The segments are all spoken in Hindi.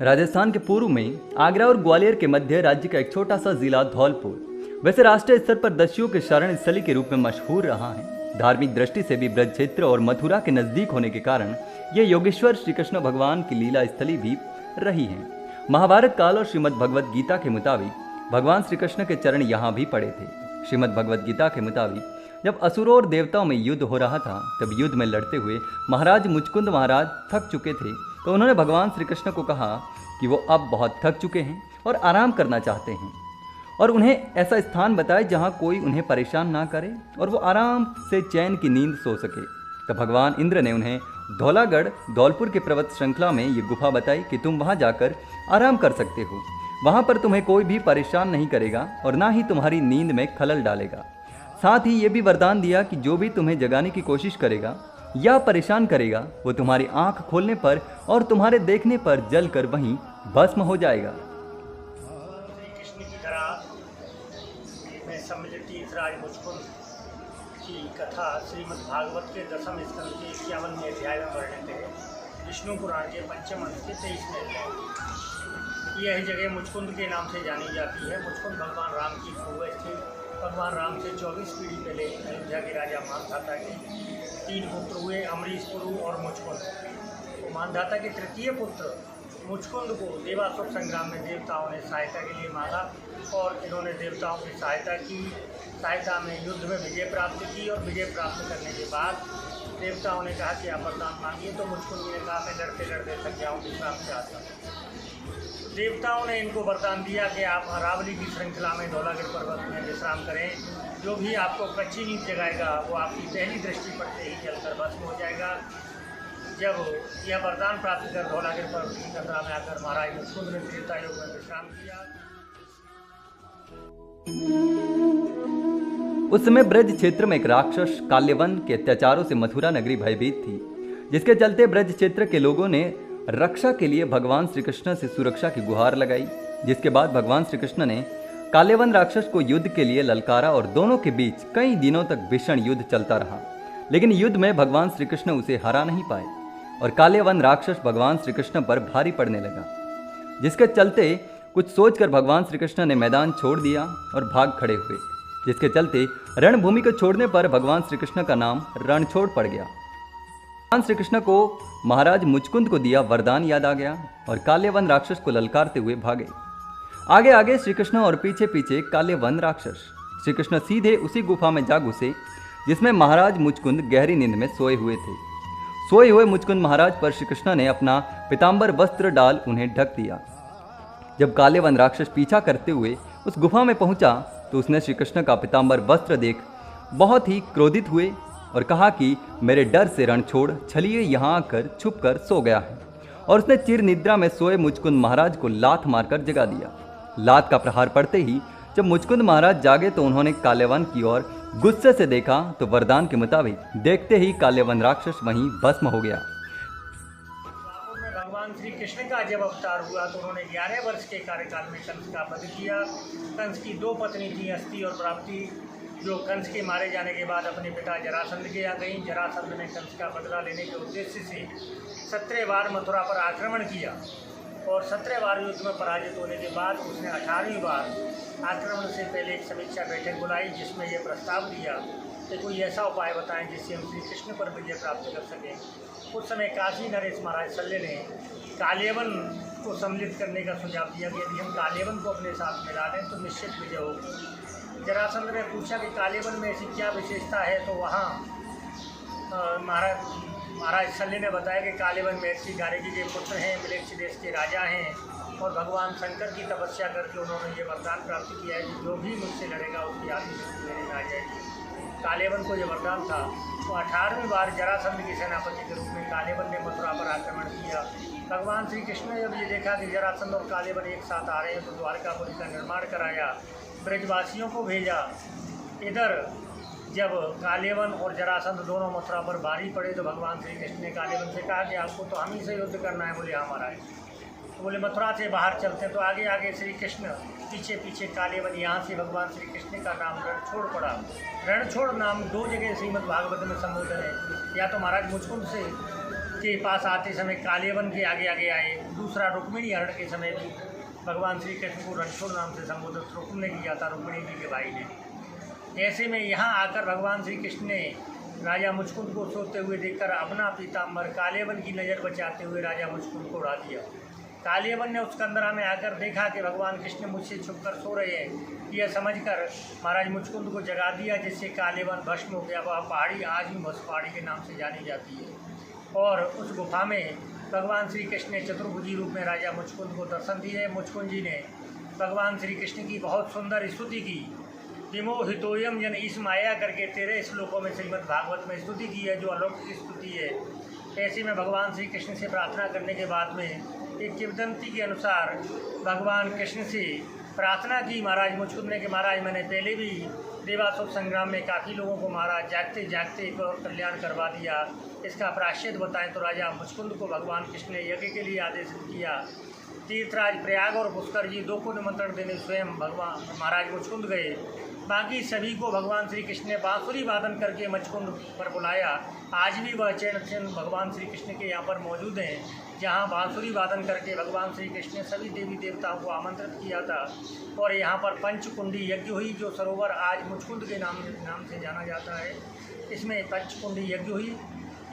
राजस्थान के पूर्व में आगरा और ग्वालियर के मध्य राज्य का एक छोटा सा जिला धौलपुर वैसे राष्ट्रीय स्तर पर दस्युओं के शरण स्थली के रूप में मशहूर रहा है। धार्मिक दृष्टि से भी ब्रज क्षेत्र और मथुरा के नजदीक होने के कारण यह योगेश्वर श्री कृष्ण भगवान की लीला स्थली भी रही है। महाभारत काल और श्रीमद् भगवद गीता के मुताबिक भगवान श्री कृष्ण के चरण यहाँ भी पड़े थे। श्रीमद् भगवद गीता के मुताबिक जब असुरों और देवताओं में युद्ध हो रहा था, तब युद्ध में लड़ते हुए महाराज मुचकुंद महाराज थक चुके थे, तो उन्होंने भगवान श्री कृष्ण को कहा कि वो अब बहुत थक चुके हैं और आराम करना चाहते हैं और उन्हें ऐसा स्थान बताए जहाँ कोई उन्हें परेशान ना करे और वो आराम से चैन की नींद सो सके। तब भगवान इंद्र ने उन्हें धौलागढ़ धौलपुर के पर्वत श्रृंखला में ये गुफा बताई कि तुम वहाँ जाकर आराम कर सकते हो। वहाँ पर तुम्हें कोई भी परेशान नहीं करेगा और ना ही तुम्हारी नींद में खलल डालेगा। साथ ही ये भी वरदान दिया कि जो भी तुम्हें जगाने की कोशिश करेगा या परेशान करेगा, वो तुम्हारी आंख खोलने पर और तुम्हारे देखने पर जलकर वहीं भस्म हो जाएगा। श्री कृष्ण की तरह में सम्मिलित इस राज मुचकुंद की कथा श्रीमद् भागवत के 10वें स्कंद के 51वें अध्याय में वर्णित है। विष्णु पुराण के 5वें अंश के 23वें अध्याय। यह जगह मुचकुंद के नाम से जानी जाती है। मुचकुंद भगवान राम की पूर्वज थे। भगवान राम से 24 पीढ़ी पहले अयोध्या के राजा मानधाता के 3 पुत्र हुए, अमरीशपुरु और मुचकुंद। मानधाता के तृतीय पुत्र मुचकुंद को देवासुर संग्राम में देवताओं ने सहायता के लिए मांगा और इन्होंने देवताओं की सहायता में युद्ध में विजय प्राप्त की और विजय प्राप्त करने के बाद देवताओं ने कहा कि आप वरदान मांगिए। तो मुचकुंद ने कहा मैं लड़ते लड़ते थक जाऊँ, विश्राम चाहता हूँ। देवताओं ने इनको वरदान दिया कि आप अरावली की श्रृंखला में धौलागिर पर्वत में विश्राम करें। जो भी आपको कच्ची नींद जगाएगा वो आपकी पहली दृष्टि पड़ते ही जलकर भस्म हो जाएगा। जब यह वरदान प्राप्त कर धौलागिर पर्वत की कतरा में आकर महाराज मुचकुंद ने त्रेता योग में विश्राम किया। उस समय ब्रज क्षेत्र में एक राक्षस काल्यवन के अत्याचारों से मथुरा नगरी भयभीत थी, जिसके चलते ब्रज क्षेत्र के लोगों ने रक्षा के लिए भगवान श्री कृष्ण से सुरक्षा की गुहार लगाई। जिसके बाद भगवान श्री कृष्ण ने काल्यवन राक्षस को युद्ध के लिए ललकारा और दोनों के बीच कई दिनों तक भीषण युद्ध चलता रहा, लेकिन युद्ध में भगवान श्री कृष्ण उसे हरा नहीं पाए और काल्यवन राक्षस भगवान श्री कृष्ण पर भारी पड़ने लगा। जिसके चलते कुछ सोचकर भगवान श्री कृष्ण ने मैदान छोड़ दिया और भाग खड़े हुए, जिसके चलते रणभूमि को छोड़ने पर भगवान श्री कृष्ण का नाम रणछोड़ पड़ गया। भगवान श्री कृष्ण को महाराज मुचकुंद को दिया वरदान याद आ गया और काल्यवन राक्षस को ललकारते हुए भागे। आगे आगे श्री कृष्ण और पीछे पीछे काल्यवन राक्षस। श्री कृष्ण सीधे उसी गुफा में जा घुसे जिसमें महाराज मुचकुंद गहरी नींद में सोए हुए थे। सोए हुए मुचकुंद महाराज पर श्री कृष्ण ने अपना पीतांबर वस्त्र डाल उन्हें ढक दिया। जब काल्यवन राक्षस पीछा करते हुए उस गुफा में पहुंचा तो उसने श्री कृष्ण का पीतांबर वस्त्र देख बहुत ही क्रोधित हुए और कहा कि मेरे डर से रणछोड़ छलिए यहाँ आकर छुप कर सो गया है, और उसने चिर निद्रा में सोए मुचकुंद महाराज को लात मारकर जगा दिया। लात का प्रहार पड़ते ही जब मुचकुंद महाराज जागे तो उन्होंने काल्यवन की ओर गुस्से से देखा तो वरदान के मुताबिक देखते ही काल्यवन राक्षस वहीं भस्म हो गया। भगवान श्री कृष्ण का जब अवतार हुआ तो उन्होंने 11 वर्ष के कार्यकाल में कंस का वध किया। कंस की 2 पत्नी थी, अस्ति और प्राप्ति, जो कंस के मारे जाने के बाद अपने पिता जरासंध के यहाँ गई। जरासंध ने कंस का बदला लेने के उद्देश्य से 17 बार मथुरा पर आक्रमण किया और 17 बार युद्ध में पराजित होने के बाद उसने 18वीं बार आक्रमण से पहले एक समीक्षा बैठक बुलाई, जिसमें यह प्रस्ताव दिया कि कोई ऐसा उपाय बताएं जिससे हम श्री कृष्ण पर विजय प्राप्त कर सकें। उस समय काशी नरेश महाराज शल्य ने काल्यवन को सम्मिलित करने का सुझाव दिया कि यदि हम काल्यवन को अपने साथ मिला लें तो निश्चित विजय होगी। जरासंध ने पूछा कि काल्यवन में ऐसी क्या विशेषता है, तो वहाँ महाराज शल्य ने बताया कि काल्यवन में महर्षि गार्गी के पुत्र हैं, मिलेच्छ देश के राजा हैं और भगवान शंकर की तपस्या करके उन्होंने ये वरदान प्राप्त किया है कि जो भी मुझसे लड़ेगा उसकी आदि शक्ति मेरे में आ जाएगी। काल्यवन को ये वरदान था। तो 18वीं बार जरासंध के सेनापति के रूप में काल्यवन ने मथुरा पर आक्रमण किया। भगवान श्री कृष्ण ने जब ये देखा कि जरासंध और काल्यवन एक साथ आ रहे हैं तो द्वारकापुरी का निर्माण कराया, ब्रजवासियों को भेजा। इधर जब काल्यवन और जरासंध दोनों मथुरा पर भारी पड़े तो भगवान श्री कृष्ण ने काल्यवन से कहा कि आपको तो हम ही से युद्ध करना है। बोले हाँ महाराज। तो बोले मथुरा से बाहर चलते हैं। तो आगे आगे श्री कृष्ण, पीछे पीछे कालेवन। यहाँ से भगवान श्री कृष्ण का नाम रणछोड़ पड़ा। रणछोड़ नाम 2 जगह श्रीमद् भागवत में संबोधन है। या तो महाराज मुचकुंद से के पास आते समय कालेवन के आगे आगे आए, दूसरा रुक्मिणी हरण के समय भी भगवान श्री कृष्ण को रणछोड़ नाम से संबोधित रुक्म ने किया था, रुक्मिणी जी के भाई ने। ऐसे में यहाँ आकर भगवान श्री कृष्ण ने राजा मुचकुंद को सोते हुए देखकर अपना पीताम्बर कालेवन की नज़र बचाते हुए राजा मुचकुंद को उड़ा दिया। कालेवन ने उस कंदरा में आकर देखा कि भगवान कृष्ण मुझसे छुपकर सो रहे हैं। यह समझकर महाराज मुचकुंद को जगा दिया, जिससे कालेवन भस्म हो गया। वह पहाड़ी आज भी भस्म पहाड़ी के नाम से जानी जाती है। और उस गुफा में भगवान श्री कृष्ण ने चतुर्भुजी रूप में राजा मुचकुंद को दर्शन दिए। मुचकुंद जी ने भगवान श्री कृष्ण की बहुत सुंदर स्तुति की। विमोहितोयम जन इस माया करके 13 श्लोकों में श्रीमद् भागवत में स्तुति की है, जो अलौकिक स्तुति है। ऐसे में भगवान श्री कृष्ण से प्रार्थना करने के बाद में एक किंवदंती के अनुसार भगवान कृष्ण से प्रार्थना की महाराज मुचकुंद ने कि महाराज मैंने पहले भी देवासुर संग्राम में काफ़ी लोगों को मारा, जागते जागते एक और कल्याण करवा दिया, इसका प्रायश्चित बताएं। तो राजा मुचकुंद को भगवान कृष्ण ने यज्ञ के लिए आदेशित किया। तीर्थराज प्रयाग और पुष्कर जी 2 को निमंत्रण देने स्वयं भगवान महाराज मुचकुंद गए। बाकी सभी को भगवान श्री कृष्ण ने बांसुरी वादन करके मुचकुंद पर बुलाया। आज भी वह चिन्ह भगवान श्री कृष्ण के यहाँ पर मौजूद हैं, जहाँ बांसुरी वादन करके भगवान श्री कृष्ण ने सभी देवी देवताओं को आमंत्रित किया था। और यहाँ पर पंचकुंडी यज्ञ हुई, जो सरोवर आज मुचकुंद के नाम से जाना जाता है। इसमें पंचकुंडी यज्ञ हुई।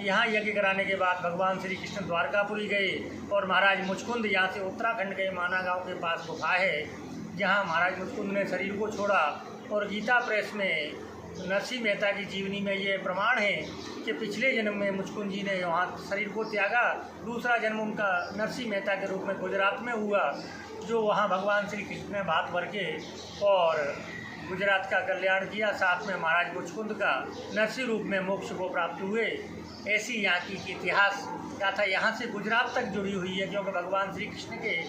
यहाँ यज्ञ कराने के बाद भगवान श्री कृष्ण द्वारकापुरी गए और महाराज मुचकुंद यहाँ से उत्तराखंड के माना गाँव के पास गुफा है, जहाँ महाराज मुचकुंद ने शरीर को छोड़ा। और गीता प्रेस में नरसिंह मेहता की जीवनी में ये प्रमाण है कि पिछले जन्म में मुचकुंद जी ने वहाँ शरीर को त्यागा। दूसरा जन्म उनका नरसिंह मेहता के रूप में गुजरात में हुआ, जो वहाँ भगवान श्री कृष्ण ने भात भर के और गुजरात का कल्याण किया। साथ में महाराज मुचकुंद का नरसिंह रूप में मोक्ष को प्राप्त हुए। ऐसी यहाँ की इतिहास गाथा यहाँ से गुजरात तक जुड़ी हुई है, क्योंकि भगवान श्री कृष्ण के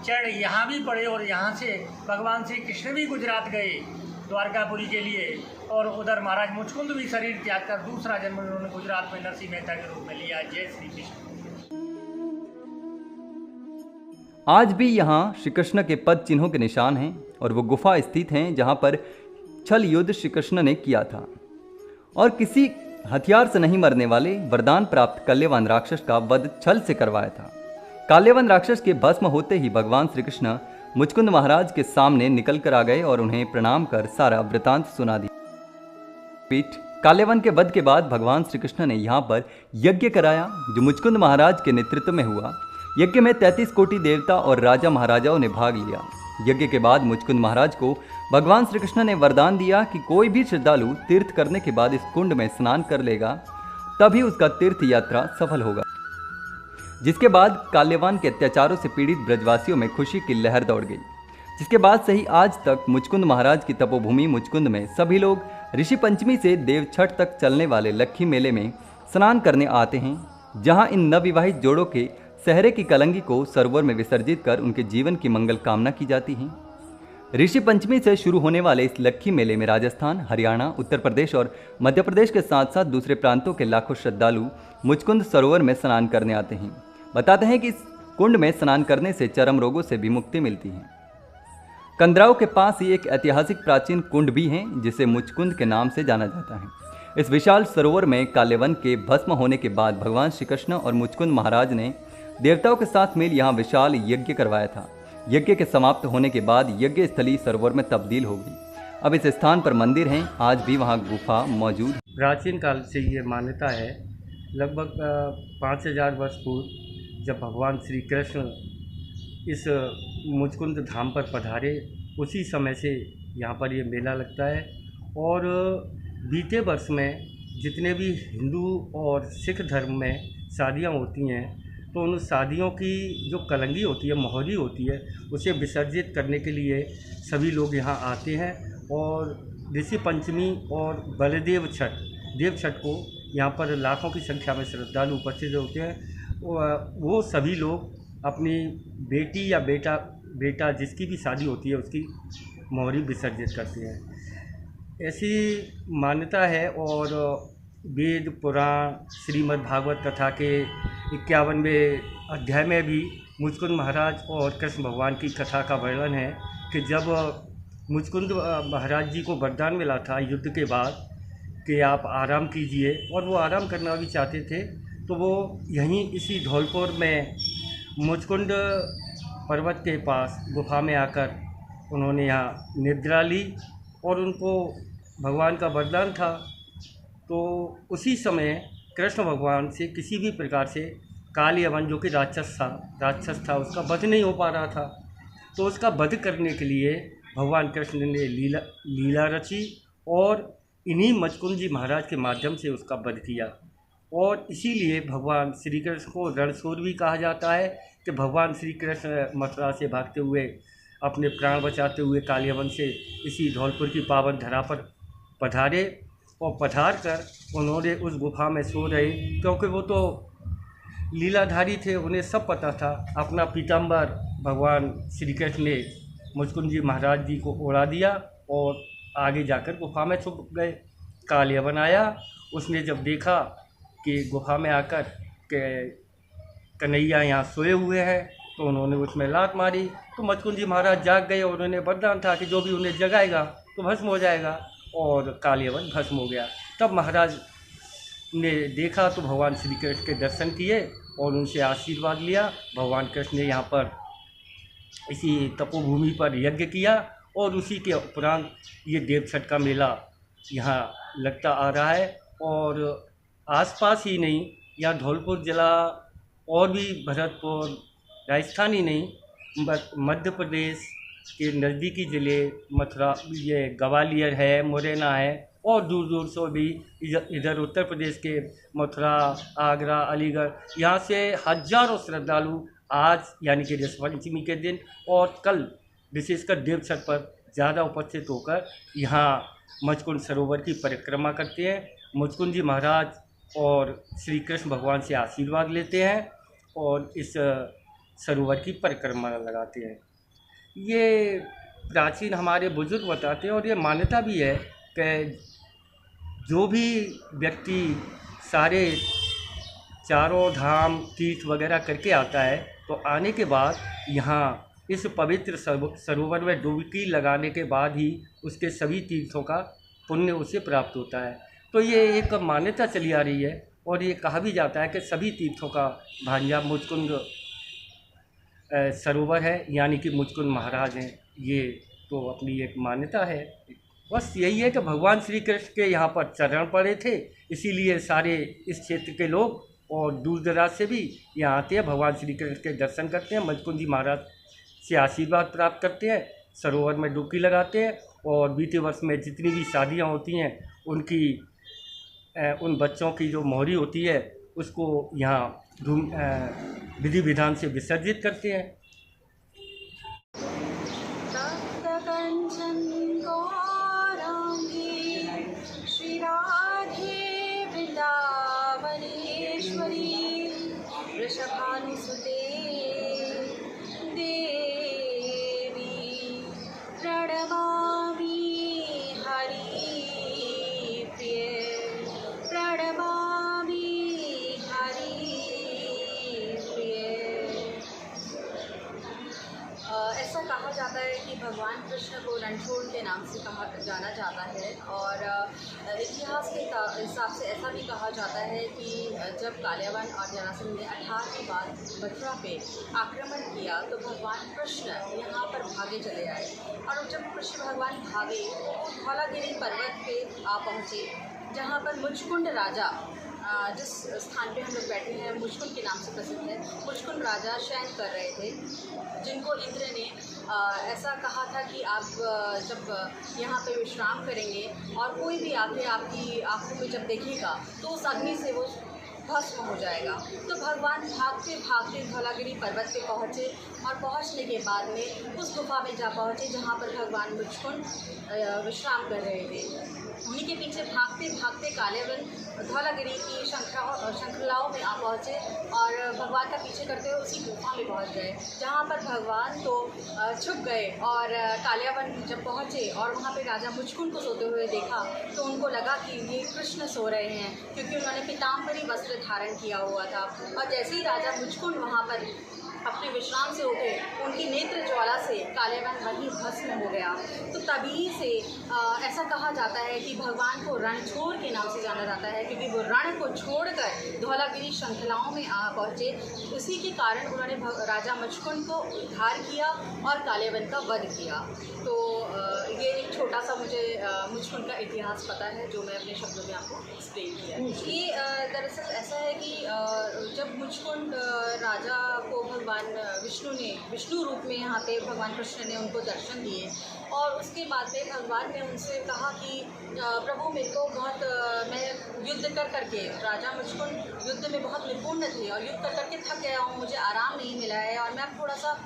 चरण यहाँ भी पड़े और यहाँ से भगवान श्री कृष्ण भी गुजरात गए द्वारकापुरी के लिए। और उधर महाराज मुचकुंद भी शरीर त्याग कर दूसरा जन्म उन्होंने गुजरात में नरसिंह मेहता के रूप में लिया। जय श्री कृष्ण। आज भी यहाँ श्री कृष्ण के पद चिन्हों के निशान हैं और वो गुफा स्थित हैं जहाँ पर छल युद्ध श्री कृष्ण ने किया था और किसी हथियार से नहीं मरने वाले वरदान प्राप्त काल्यवान राक्षस का वध छल से करवाया था। काल्यवान राक्षस के भस्म होते ही भगवान श्री कृष्ण मुचकुंद महाराज के सामने निकल कर आ गए और उन्हें प्रणाम कर सारा वृतांत सुना दिया। पीठ काल्यवन के वध के बाद भगवान श्री कृष्ण ने यहाँ पर यज्ञ कराया, जो मुचकुंद महाराज के नेतृत्व में हुआ। यज्ञ में 33 कोटि देवता और राजा महाराजाओं ने भाग लिया। यज्ञ के बाद मुचकुंद महाराज को भगवान श्री कृष्ण ने वरदान दिया कि कोई भी श्रद्धालु तीर्थ करने के बाद इस कुंड में स्नान कर लेगा, तभी उसका तीर्थ यात्रा सफल होगा। जिसके बाद काल्यवान के अत्याचारों से पीड़ित ब्रजवासियों में खुशी की लहर दौड़ गई। जिसके बाद से ही आज तक मुचकुंद महाराज की तपोभूमि मुचकुंद में सभी लोग ऋषि पंचमी से देव छठ तक चलने वाले लक्खी मेले में स्नान करने आते हैं, जहां इन नवविवाहित जोड़ों के सहरे की कलंगी को सरोवर में विसर्जित कर उनके जीवन की मंगल कामना की जाती है। ऋषि पंचमी से शुरू होने वाले इस लक्खी मेले में राजस्थान, हरियाणा, उत्तर प्रदेश और मध्य प्रदेश के साथ साथ दूसरे प्रांतों के लाखों श्रद्धालु मुचकुंद सरोवर में स्नान करने आते हैं। बताते हैं कि इस कुंड में स्नान करने से चर्म रोगों से भी मुक्ति मिलती है। कंदराव के पास ही एक ऐतिहासिक प्राचीन कुंड भी है, जिसे मुचकुंद के नाम से जाना जाता है। इस विशाल सरोवर में काल्यवन के भस्म होने के बाद भगवान श्री कृष्ण और मुचकुंद महाराज ने देवताओं के साथ मिल यहाँ विशाल यज्ञ करवाया था। यज्ञ के समाप्त होने के बाद यज्ञ स्थली सरोवर में तब्दील हो गई। अब इस स्थान पर मंदिर हैं, आज भी वहाँ गुफा मौजूद है। प्राचीन काल से ये मान्यता है, लगभग 5000 वर्ष पूर्व जब भगवान श्री कृष्ण इस मुचकुंद धाम पर पधारे, उसी समय से यहाँ पर ये मेला लगता है। और बीते वर्ष में जितने भी हिंदू और सिख धर्म में शादियाँ होती हैं, तो उन शादियों की जो कलंगी होती है, मोहरी होती है, उसे विसर्जित करने के लिए सभी लोग यहाँ आते हैं। और ऋषि पंचमी और बलदेव छठ, देव छठ को यहाँ पर लाखों की संख्या में श्रद्धालु उपस्थित होते हैं। वो सभी लोग अपनी बेटी या बेटा जिसकी भी शादी होती है उसकी मोहरी विसर्जित करते हैं, ऐसी मान्यता है। और वेद पुराण श्रीमद् भागवत कथा के 51वें अध्याय में भी मुचकुंद महाराज और कृष्ण भगवान की कथा का वर्णन है कि जब मुचकुंद महाराज जी को वरदान मिला था युद्ध के बाद कि आप आराम कीजिए, और वो आराम करना भी चाहते थे, तो वो यहीं इसी धौलपुर में मुचकुंद पर्वत के पास गुफा में आकर उन्होंने यहाँ निद्रा ली, और उनको भगवान का वरदान था। तो उसी समय कृष्ण भगवान से किसी भी प्रकार से कालयवन जो कि राक्षस था उसका वध नहीं हो पा रहा था। तो उसका वध करने के लिए भगवान कृष्ण ने लीला रची और इन्हीं मुचकुंद जी महाराज के माध्यम से उसका वध किया। और इसीलिए भगवान श्री कृष्ण को रणशूर भी कहा जाता है कि भगवान श्री कृष्ण मथुरा से भागते हुए अपने प्राण बचाते हुए कालयवन से इसी धौलपुर की पावन धरा पर पधारे, और पधार कर उन्होंने उस गुफा में सो रहे, क्योंकि वो तो लीलाधारी थे, उन्हें सब पता था। अपना पीताम्बर भगवान श्री कृष्ण ने मुचकुंद जी महाराज जी को ओढ़ा दिया और आगे जाकर गुफा में छुप गए। कालयवन आया, उसने जब देखा कि गुफा में आकर के कन्हैया यहाँ सोए हुए हैं, तो उन्होंने उसमें लात मारी। तो मुचकुंद जी महाराज जाग गए और उन्हें वरदान था कि जो भी उन्हें जगाएगा तो भस्म हो जाएगा, और कालयवन भस्म हो गया। तब महाराज ने देखा तो भगवान श्री कृष्ण के दर्शन किए और उनसे आशीर्वाद लिया। भगवान कृष्ण ने यहाँ पर इसी तपोभूमि पर यज्ञ किया, और उसी के उपरांत ये देव छठ का मेला यहाँ लगता आ रहा है। और आसपास ही नहीं, यहाँ धौलपुर जिला और भी भरतपुर, राजस्थान ही नहीं, मध्य प्रदेश के नज़दीकी ज़िले मथुरा, ये ग्वालियर है, मुरैना है, और दूर दूर से भी इधर उत्तर प्रदेश के मथुरा, आगरा, अलीगढ़, यहाँ से हजारों श्रद्धालु आज यानी कि रस पंचमी के दिन और कल विशेषकर देव छठ पर ज़्यादा उपस्थित होकर यहाँ मुचकुंद सरोवर की परिक्रमा करते हैं। मुचकुंद जी महाराज और श्री कृष्ण भगवान से आशीर्वाद लेते हैं और इस सरोवर की परिक्रमा लगाते हैं। ये प्राचीन हमारे बुजुर्ग बताते हैं, और ये मान्यता भी है कि जो भी व्यक्ति सारे चारों धाम तीर्थ वगैरह करके आता है, तो आने के बाद यहाँ इस पवित्र सरोवर में डुबकी लगाने के बाद ही उसके सभी तीर्थों का पुण्य उसे प्राप्त होता है। तो ये एक मान्यता चली आ रही है, और ये कहा भी जाता है कि सभी तीर्थों का भांजा मुचकुंद सरोवर है, यानी कि मुचकुंद महाराज हैं। ये तो अपनी एक मान्यता है। बस यही है कि भगवान श्री कृष्ण के यहाँ पर चरण पड़े थे, इसीलिए सारे इस क्षेत्र के लोग और दूर दराज से भी यहाँ आते हैं, भगवान श्री कृष्ण के दर्शन करते हैं, मुचकुंद जी महाराज से आशीर्वाद प्राप्त करते हैं, सरोवर में डुबकी लगाते हैं, और बीते वर्ष में जितनी भी शादियाँ होती हैं उनकी उन बच्चों की जो मोहरी होती है उसको यहाँ विधि विधान से विसर्जित करते हैं। श्री राधे वृंदावनेश्वरी वृषभानुसुते देवी प्रणमामि हरि प्रिय प्रणमामि हरि प्रिय। ऐसा कहा जाता है कि भगवान कृष्ण को रणछोड़ के नाम से कहा जाना जाता है, और इतिहास के हिसाब से ऐसा भी कहा जाता है कि जब कालयवन और जरासंध ने 18वीं बार मथुरा पे आक्रमण किया तो भगवान कृष्ण यहाँ पर भागे चले आए, और जब कृष्ण भगवान भागे तो धौलागिरी पर्वत पे आ पहुँचे, जहाँ पर मुचकुंद राजा, जिस स्थान पे हम लोग बैठे हैं मुचकुंद के नाम से प्रसिद्ध है, मुचकुंद राजा शयन कर रहे थे, जिनको इंद्र ने ऐसा कहा था कि आप जब यहाँ पे विश्राम करेंगे और कोई भी आके आपकी आँखों में जब देखेगा तो उस अग्नि से वो भस्म हो जाएगा। तो भगवान भागते भागते धौलागिरी पर्वत पे पहुँचे, और पहुँचने के बाद में उस गुफा में जा पहुँचे जहाँ पर भगवान मुचकुंद विश्राम कर रहे थे। उन्हीं के पीछे भागते भागते कालयवन धौलागिरी की श्रृंखलाओं में आ पहुँचे, और भगवान का पीछे करते हुए उसी गुफा में पहुँच गए, जहाँ पर भगवान तो छुप गए। और कालयवन जब पहुँचे और वहाँ पे राजा मुचकुंद को सोते हुए देखा तो उनको लगा कि ये कृष्ण सो रहे हैं, क्योंकि उन्होंने पीताम्बरी वस्त्र धारण किया हुआ था। और जैसे ही राजा मुचकुंद वहाँ पर अपने विश्राम से उठे, उनकी नेत्र ज्वाला से कालियावन वहीं भस्म हो गया। तो तभी से ऐसा कहा जाता है कि भगवान को रणछोड़ के नाम से जाना जाता है, क्योंकि वो रण को छोड़कर धौलागिरी श्रृंखलाओं में आ पहुँचे। उसी के कारण उन्होंने राजा मुचकुंद को उद्धार किया और कालियावन का वध किया। तो ये एक छोटा सा मुझे मुचकुंद का इतिहास पता है, जो मैं अपने शब्दों में आपको एक्सप्लेन किया। ये दरअसल ऐसा है कि जब मुचकुंद राजा को भगवान विष्णु रूप में यहाँ पे भगवान कृष्ण ने उनको दर्शन दिए, और उसके बाद में भगवान ने उनसे कहा कि प्रभु मेरे को बहुत मैं युद्ध कर करके, राजा मुचकुंद युद्ध में बहुत निपुण थे और युद्ध कर करके थक गया हूँ, मुझे आराम नहीं मिला है और मैं अब थोड़ा सा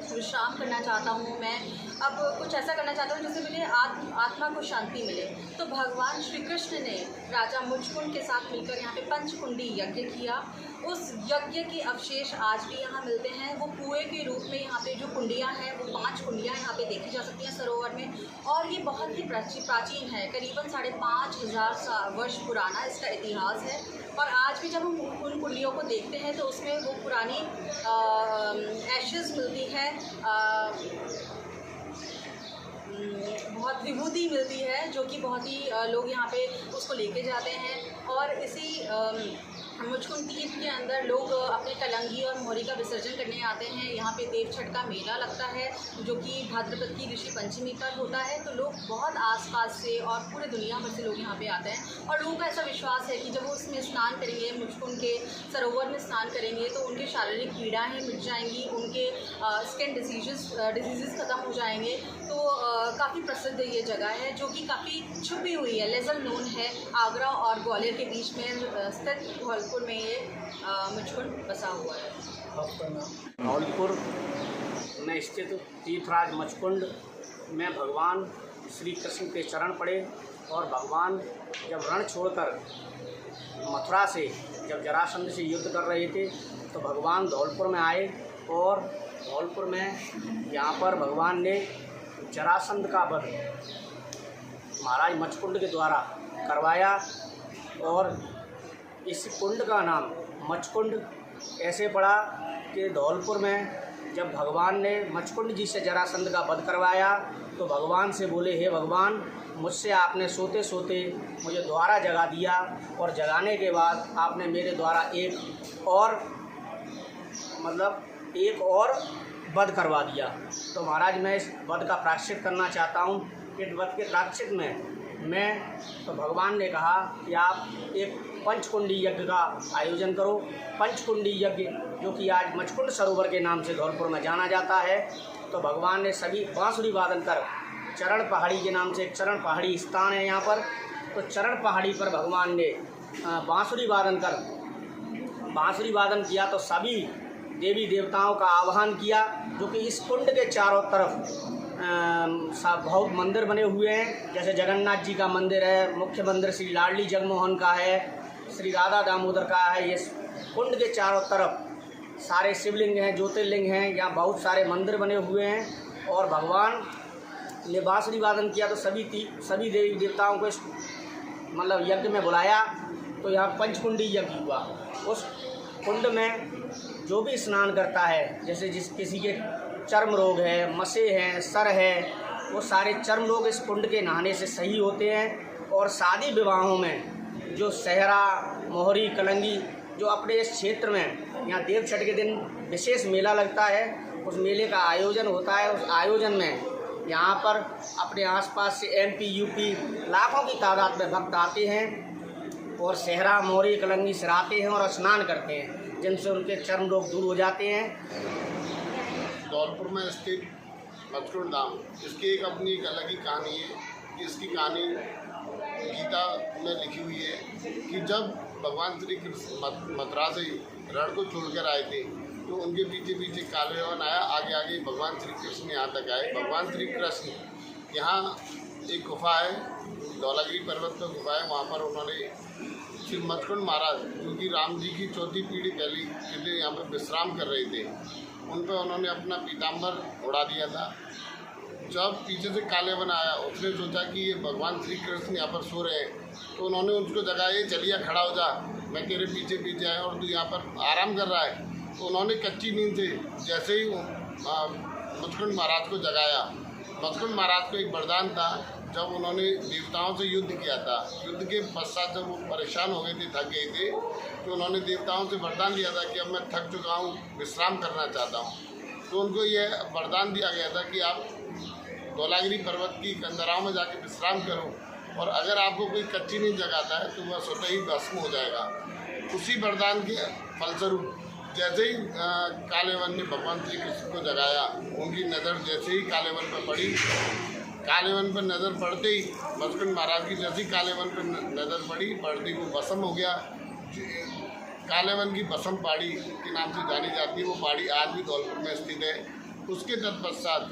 विश्राम करना चाहता हूँ, मैं अब कुछ ऐसा करना चाहता हूँ जिससे मुझे आत्मा को शांति मिले। तो भगवान श्री कृष्ण ने राजा मुचकुंद के साथ मिलकर यहाँ पे पंचकुंडी यज्ञ किया। उस यज्ञ के अवशेष आज भी यहाँ मिलते हैं। वो कुएं के रूप में यहाँ पे जो कुंडियाँ हैं, वो 5 कुंडियाँ यहाँ पे देखी जा सकती हैं सरोवर में, और ये बहुत ही प्राचीन है, करीबन 5500 वर्ष पुराना इसका इतिहास है। और आज भी जब हम उन कुंडियों को देखते हैं तो उसमें वो पुरानी एशेस मिलती है, बहुत विभूति मिलती है, जो कि बहुत ही लोग यहाँ पे उसको लेके जाते हैं। और इसी मुचकुंद तीर्थ के अंदर लोग अपने कलंगी और मोहरी का विसर्जन करने आते हैं। यहाँ पे देव छठ का मेला लगता है, जो कि भाद्रपद की ऋषि पंचमी पर होता है। तो लोग बहुत आसपास से और पूरे दुनिया भर से लोग यहाँ पे आते हैं, और लोगों का ऐसा विश्वास है कि जब वो उसमें स्नान करेंगे, मुचकुंद के सरोवर में स्नान करेंगे, तो उनके शारीरिक पीड़ाएँ मिट जाएंगी, उनके स्किन डिजीज़ ख़त्म हो जाएंगे। तो काफ़ी प्रसिद्ध ये जगह है, जो कि काफ़ी छुपी हुई है, लेजर नोन है। आगरा और ग्वालियर के बीच में स्थित धौलपुर में ये मुचकुंद बसा हुआ है। धौलपुर में स्थित तीर्थराज मुचकुंद में भगवान श्री कृष्ण के चरण पड़े, और भगवान जब रण छोड़कर मथुरा से जब जरासंध से युद्ध कर रहे थे, तो भगवान धौलपुर में आए, और धौलपुर में यहाँ पर भगवान ने जरासंध का वध महाराज मुचकुंद के द्वारा करवाया। और इस कुंड का नाम मुचकुंद ऐसे पड़ा कि धौलपुर में जब भगवान ने मुचकुंद जी से जरासंध का वध करवाया, तो भगवान से बोले, हे भगवान, मुझसे आपने सोते सोते मुझे द्वारा जगा दिया, और जगाने के बाद आपने मेरे द्वारा एक और वध करवा दिया। तो महाराज मैं इस वध का प्रायश्चित करना चाहता हूँ। इस वध के प्रायश्चित में तो भगवान ने कहा कि आप एक पंचकुंडी यज्ञ का आयोजन करो। पंचकुंडी यज्ञ जो कि आज मुचकुंद सरोवर के नाम से धौलपुर में जाना जाता है। तो भगवान ने सभी बांसुरी वादन कर, चरण पहाड़ी के नाम से एक चरण पहाड़ी स्थान है यहाँ पर, तो चरण पहाड़ी पर भगवान ने बांसुरी वादन किया। तो सभी देवी देवताओं का आह्वान किया, जो कि इस कुंड के चारों तरफ बहुत मंदिर बने हुए हैं। जैसे जगन्नाथ जी का मंदिर है, मुख्य मंदिर श्री लाडली जगमोहन का है, श्री राधा दामोदर का है। ये कुंड के चारों तरफ सारे शिवलिंग हैं, ज्योतिर्लिंग हैं, यहाँ बहुत सारे मंदिर बने हुए हैं। और भगवान ने बांसुरी वादन किया, तो सभी देवी देवताओं को इस यज्ञ में बुलाया। तो यहाँ पंचकुंडी यज्ञ हुआ। उस कुंड में जो भी स्नान करता है, जैसे किसी के चर्म रोग है, मसे हैं, सर है, वो सारे चर्म रोग इस कुंड के नहाने से सही होते हैं। और शादी विवाहों में जो सहरा, मोहरी, कलंगी जो अपने इस क्षेत्र में यहाँ देव छठ के दिन विशेष मेला लगता है, उस मेले का आयोजन होता है। उस आयोजन में यहाँ पर अपने आसपास से MP, UP लाखों की तादाद में भक्त आते हैं और सहरा, मोहरी, कलंगी सराते हैं और स्नान करते हैं, जिनसे उनके चर्म रोग दूर हो जाते हैं। धौलपुर में स्थित मुचकुंद धाम, इसकी एक अपनी एक अलग ही कहानी है। इसकी कहानी गीता में लिखी हुई है कि जब भगवान श्री कृष्ण मथुरा से रण को छोड़कर आए थे, तो उनके पीछे पीछे कालियावन आया, आगे आगे भगवान श्री कृष्ण यहाँ तक आए। भगवान श्री कृष्ण यहाँ एक गुफा है, धौलागिरी पर्वत पर गुफा है, वहाँ पर उन्होंने श्री मुचकुंद महाराज, जो कि राम जी की चौथी पीढ़ी पहले के यहाँ पर विश्राम कर रहे थे, उन पर उन्होंने अपना पीताम्बर उड़ा दिया था। जब पीछे से कालियावन आया, उसने सोचा कि ये भगवान श्री कृष्ण यहाँ पर सो रहे हैं, तो उन्होंने उसको जगाया, चलिए खड़ा हो जा, मैं तेरे पीछे पीछे आया और तू यहाँ पर आराम कर रहा है। तो उन्होंने कच्ची नींद से जैसे ही मचकुंड महाराज को जगाया, मचकुंड महाराज को एक वरदान था जब उन्होंने देवताओं से युद्ध किया था। युद्ध के पश्चात जब वो परेशान हो गए थे, थक गए थे, तो उन्होंने देवताओं से वरदान लिया था कि अब मैं थक चुका हूँ, विश्राम करना चाहता हूँ। तो उनको यह वरदान दिया गया था कि आप धौलागिरी पर्वत की कंदराओं में जाके विश्राम करो, और अगर आपको कोई कच्ची नींद जगाता है तो वह स्वतः ही भस्म हो जाएगा। उसी वरदान के फलस्वरूप जैसे ही काले वन ने भगवान श्री कृष्ण को जगाया, उनकी नज़र जैसे ही काले वन पर पड़ी, काले वन पर नज़र पड़ते ही मचकुंड महाराज की जैसी काले वन पर नज़र पड़ते ही वो भस्म हो गया। काले वन की भस्म पहाड़ी के नाम से जानी जाती है, वो पहाड़ी आज भी धौलपुर में स्थित है। उसके तत्पश्चात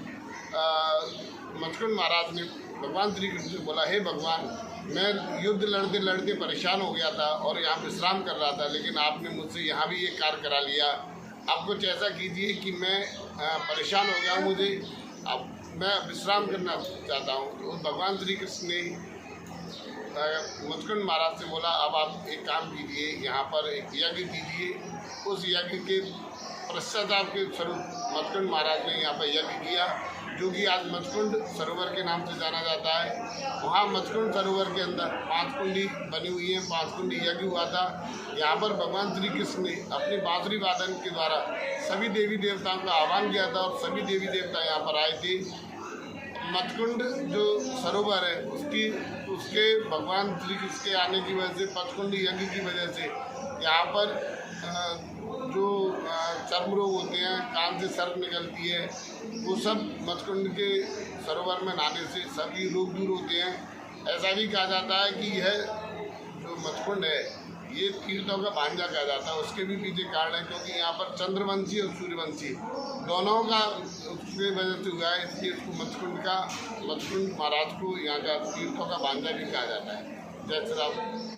मचकुंड महाराज ने भगवान श्री कृष्ण से बोला, हे भगवान, मैं युद्ध लड़ते लड़ते परेशान हो गया था और यहाँ विश्राम कर रहा था, लेकिन आपने मुझसे यहाँ भी ये कार्य करा लिया। आप कुछ ऐसा कीजिए कि मैं परेशान हो गया हूँ, मुझे अब मैं विश्राम करना चाहता हूँ। तो भगवान श्री कृष्ण ने मचकुंड महाराज से बोला, अब आप एक काम कीजिए, यहाँ पर एक यज्ञ कीजिए। उस यज्ञ के पश्चाताप के स्वरूप मचकुंड महाराज ने यहाँ पर यज्ञ किया, जो कि आज मचकुंड सरोवर के नाम से जाना जाता है। वहाँ मचकुंड सरोवर के अंदर 5 कुंडी बनी हुई हैं, 5 कुंडी यज्ञ हुआ था। यहाँ पर भगवान श्री कृष्ण ने अपने बांसुरी वादन के द्वारा सभी देवी देवताओं का आह्वान किया था और सभी देवी देवता यहाँ पर आए थे। मचकुंड जो सरोवर है उसके भगवान श्री कृष्ण के आने की वजह से, पचकुंडी यज्ञ की वजह से यहाँ पर जो चर्म रोग होते हैं, कान से सर्प निकलती है, वो सब मचकुंड के सरोवर में नहाने से सभी रोग दूर होते हैं। ऐसा भी कहा जाता है कि यह जो मचकुंड है ये तीर्थों का भांजा कहा जाता है। उसके भी पीछे कारण है, क्योंकि यहाँ पर चंद्रवंशी और सूर्यवंशी दोनों का उसके वजह से हुआ है, इसलिए इसको मचकुंड महाराज को यहाँ का तीर्थों का भांजा भी कहा जाता है। जय श्री राम।